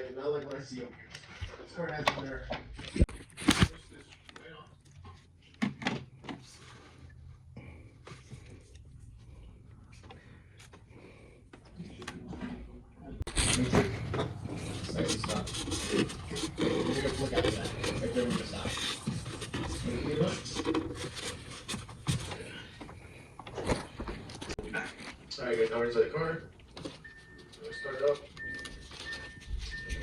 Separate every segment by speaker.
Speaker 1: like, not like when I see them. It's hard as there. Stop. You're gonna look at that. Right there, we're gonna stop. Alright, guys, now we're inside the car. Start it up.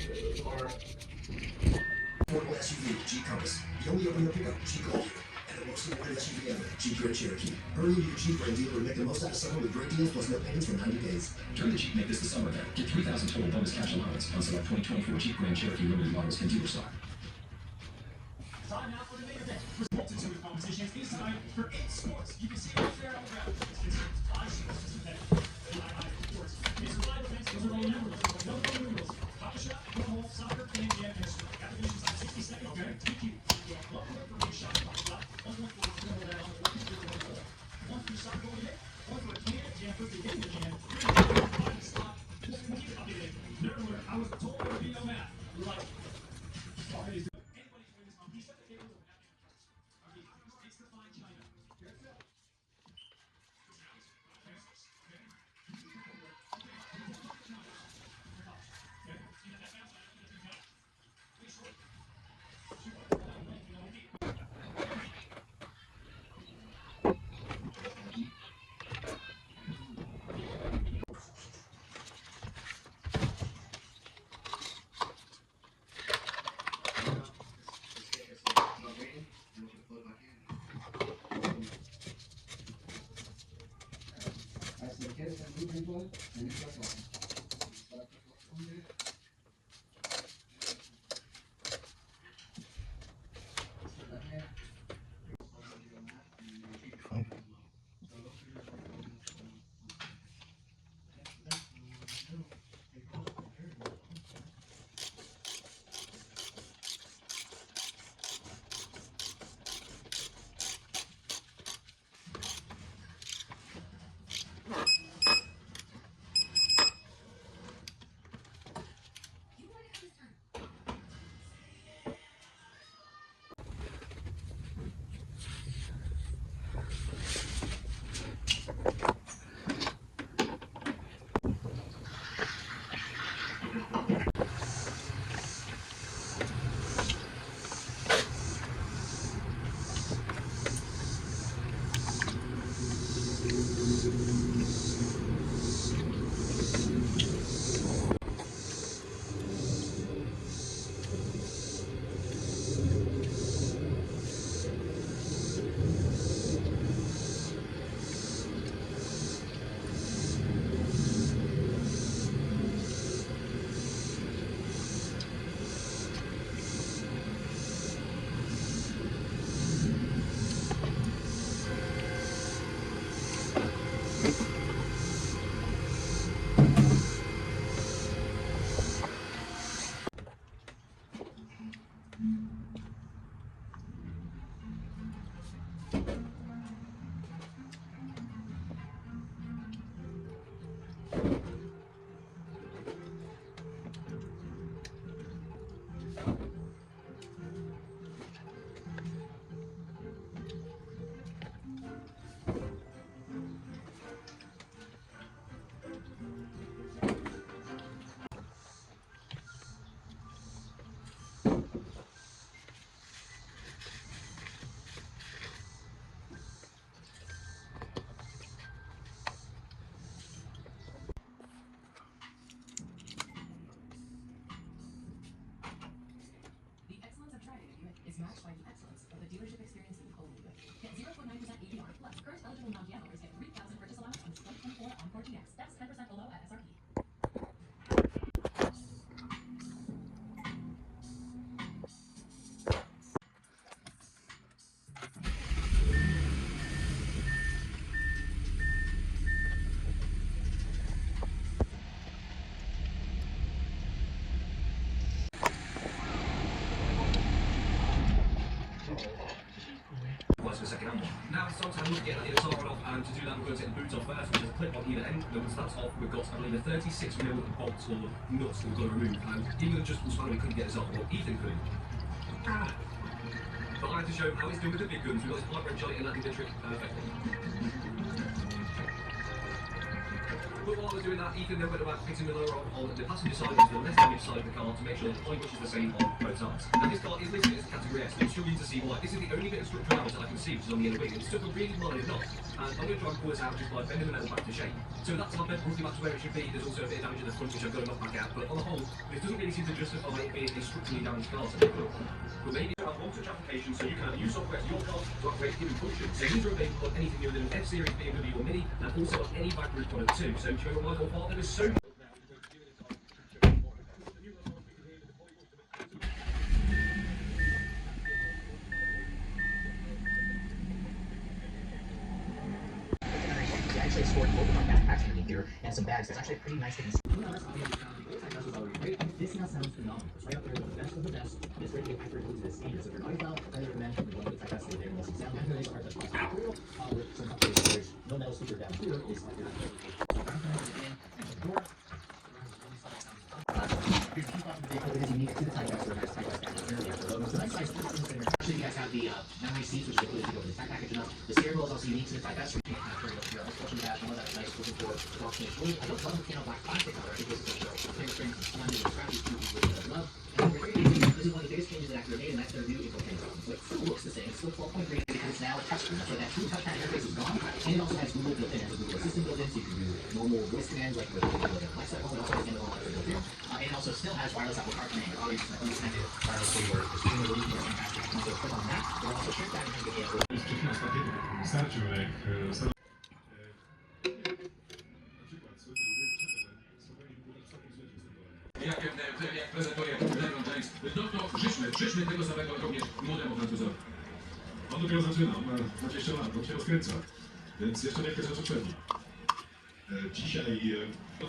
Speaker 1: The car.
Speaker 2: Affordable SUV, Jeep Compass. The only open-wheel pickup, Jeep Goldie. And the most affordable SUV ever, Jeep Grand Cherokee. Hurry into your Jeep Grand dealer and make the most out of summer with great deals plus no payments for 90 days.
Speaker 3: During the Jeep Make This the Summer event, get $3,000 total bonus cash allowance on select 2024 Jeep Grand Cherokee limited models and dealer stock.
Speaker 4: Time now for the main event. There's a multitude of competitions inside for 8 sports. You can see it right there on the ground. It's considered 5 sports to competitive. Sports. These are live events. Those are all numerals. No numerals. Pop a shot, cornhole, soccer, and jam history. Applications on 60 seconds. Okay. Thank you. One point for each shot. Pop a shot. 1 point for the cornhole down. 1 for the cornhole. 1 for the soccer goal to hit. 1 for a can. Jam first to get in the jam. 3 for the stop. Keep it updated. Nerd alert. I was told there would be no math. We're like, all it is.
Speaker 3: And to do that, we're going to take the boots off first, which is a clip on either end. Then once that's off, we've got, I believe, a 36mm bolts or nuts that we've got to remove. And even with just one we couldn't get this off, or Ethan could. But I like to show how it's done with the big guns. We've got this light red jelly and that did the trick perfectly. But while we're doing that, Ethan then went about fixing the lower on the passenger side into the left hand side of the car to make sure the point is the same on both sides. Now this car is listed as a category S, and I'm struggling to see why. This is the only bit of structural damage that I can see, which is on the inner wing. It's stuck a really minor knot, and I'm going to try and pull this out just by bending the metal back to shape. So that's not bent roughly back to where it should be. There's also a bit of damage in the front, which I've got to knock back out. But on the whole, this doesn't really seem to justify it being a structurally damaged car. But maybe you have one-touch application, so you can use software to your car to upgrade given functions. So these are available on anything other than an F-Series BMW or Mini, and also on any back group product too. So if you ever like or part, there is so
Speaker 5: We actually stored both of our backpacks underneath here and some bags. There's actually a pretty nice thing. This now sounds phenomenal. It's right up there with the best of the best. This radio hyper includes this standard. So if you're an audiophile, I recommend the one with the type S there and sound. And there is a hard touch material with some updates. There's no metal speaker down here. Is like your it is unique to the type S or nice type S backpack. So nice size. Actually, you guys have the memory seats, which is able to go with the back package. The steering wheel is also unique to the type S. Nice looking for dark finish wood. I don't love the piano black plastic color. I think this is a clear frame, slender, and scratchy too with the glove. And this is one of the biggest changes that Acura made, and that's their new infotainment. So it still looks the same. It's still 12.3 because it's now a touchscreen. So that true touchpad interface is gone, and it also has Google built in. It has a Google Assistant built in, so you can do normal voice commands like with Alexa at home. It also has Amazon Alexa built in, and it also still has wireless Apple CarPlay and audio extended wireless for your streaming or listening. Fantastic. So click on that. It'll also shrink that and make it able.
Speaker 1: Starczył jak
Speaker 3: jak prezentuje LeBron James, no to życzmy tego samego również młodemu Francuzowi.
Speaker 1: on dopiero zaczyna, on ma 20 lat, on się rozkręca, więc jeszcze wielkie rzeczy przed nim. Dzisiaj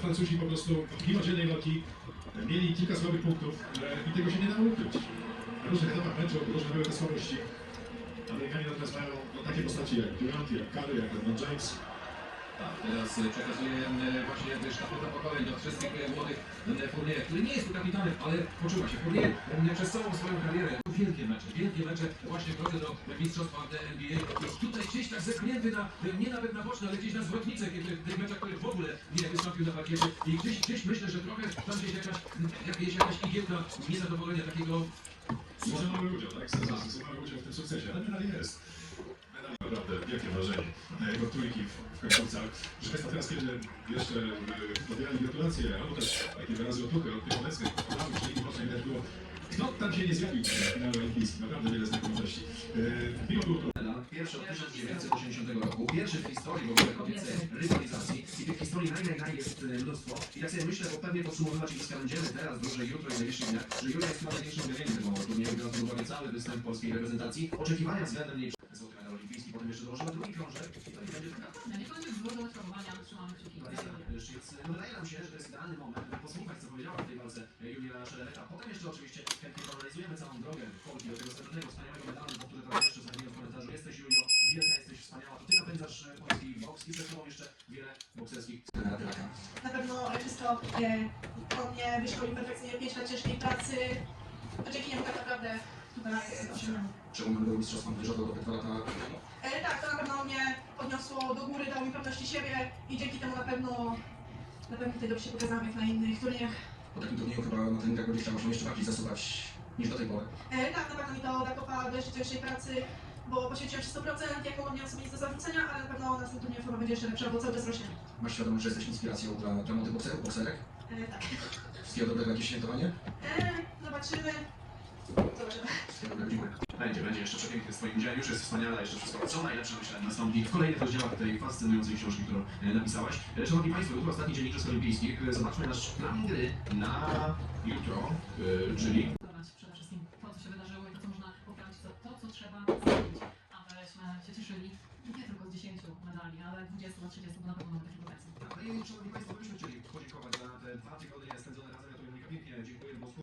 Speaker 1: Francuzi po prostu mimo dziennej walki mieli kilka słabych punktów i tego się nie dało ukryć. Na różnych etapach meczu różne były te słabości. Amerykanie natomiast mają takie postaci jak Durant, jak Curry, jak LeBron James.
Speaker 3: Tak, teraz przekazuję właśnie sztafetę pokoleń do wszystkich młodych Fournier, który nie jest tu kapitanem, ale poczuwa się. Fournier przez całą swoją karierę wielkie mecze właśnie w drodze do mistrzostwa NBA. I tutaj gdzieś tak zepchnięty nie nawet na boczne, ale gdzieś na zwrotnicę, kiedy w tych meczach, których w ogóle nie wystąpił na parkiecie. I gdzieś myślę, że trochę tam gdzieś jakaś igiełka niezadowolenia takiego.
Speaker 1: Może mały udział, tak? Sensacji, mały udział w tym sukcesie, ale medal jest. Medal naprawdę wielkie wrażenie na jego trójki w końcówce. Proszę Państwa, teraz kiedy jeszcze odbierali gratulacje, albo też takie wyrazy otuchy od tych obecnych, czyli mocno widać było, kto tam się nie zjawił w finale olimpijskim. Naprawdę wiele znakomitości. Mimo było to
Speaker 3: Pierwszy od 1980 roku, pierwszy w historii w ogóle kobiece rywalizacji i tych historii jest mnóstwo. I tak sobie myślę, bo pewnie podsumowywać igrzyska będziemy teraz, że jutro i najbliższy dniach, że jutro jest chyba największym objawieniem tego turnieju, biorąc pod uwagę cały występ polskiej reprezentacji. Oczekiwania względem niej złoty medal olimpijski, potem jeszcze dołożymy drugi krążek i to nie będzie taka.
Speaker 6: Nie będzie zgodą sprawowania, trzymamy kciuki.
Speaker 3: Wydaje nam się, że to jest idealny moment, by posłuchać, co powiedziała w tej walce Julia Szeleweta. Potem jeszcze oczywiście chętnie analizujemy całą drogę Polki do tego srebrnego, wspaniałego medalu, bo który teraz jeszcze znajdziemy w komentarzu. Jesteś, Julio, wielka, jesteś wspaniała, to ty napędzasz polski boks i przed tobą jeszcze wiele bokserskich.
Speaker 7: Na pewno wszystko on mnie wyszkolił perfekcyjnie, 5 lat ciężkiej pracy, a dzięki niemu tak naprawdę tutaj osiągnąłem.
Speaker 3: Czemu mamy mistrzostwa młodzieżowego do 2 lata?
Speaker 7: Tak, to na pewno mnie podniosło do góry, dało mi pewności siebie i dzięki temu na pewno tutaj dobrze się pokazałam jak na innych turniejach.
Speaker 3: Po takim turnieju chyba na treningach będzie chciała się jeszcze bardziej zasuwać niż do tej pory.
Speaker 7: Tak, na pewno mi to da kopa do jeszcze cięższej pracy, bo poświęciłem się 100%, jak mogłam, nie mam sobie nic do zarzucenia, ale na pewno na tym turnieju forma będzie jeszcze lepsza, bo cały czas rośnie.
Speaker 3: Masz świadomość, że jesteś inspiracją dla młodych bokserów, bokserek?
Speaker 7: Tak.
Speaker 3: Wszystkiego dobrego, jakieś świętowanie?
Speaker 7: Zobaczymy.
Speaker 3: Wszystkiego dobrego, dziękuję. Będzie jeszcze przepiękny w swoim udziale, już jest wspaniale, jeszcze wszystko co najlepsze myślę nastąpi w kolejnych rozdziałach tej fascynującej książki, którą napisałaś. Szanowni Państwo, jutro ostatni dzień Igrzysk Olimpijskich. Zobaczmy nasz plan gry na jutro, czyli...
Speaker 6: Przede wszystkim to, co się wydarzyło i to, co można poprawić, to, co trzeba zrobić, abyśmy się cieszyli nie tylko z 10 medali, ale 20 na 30, bo na pewno mamy takie potencjał.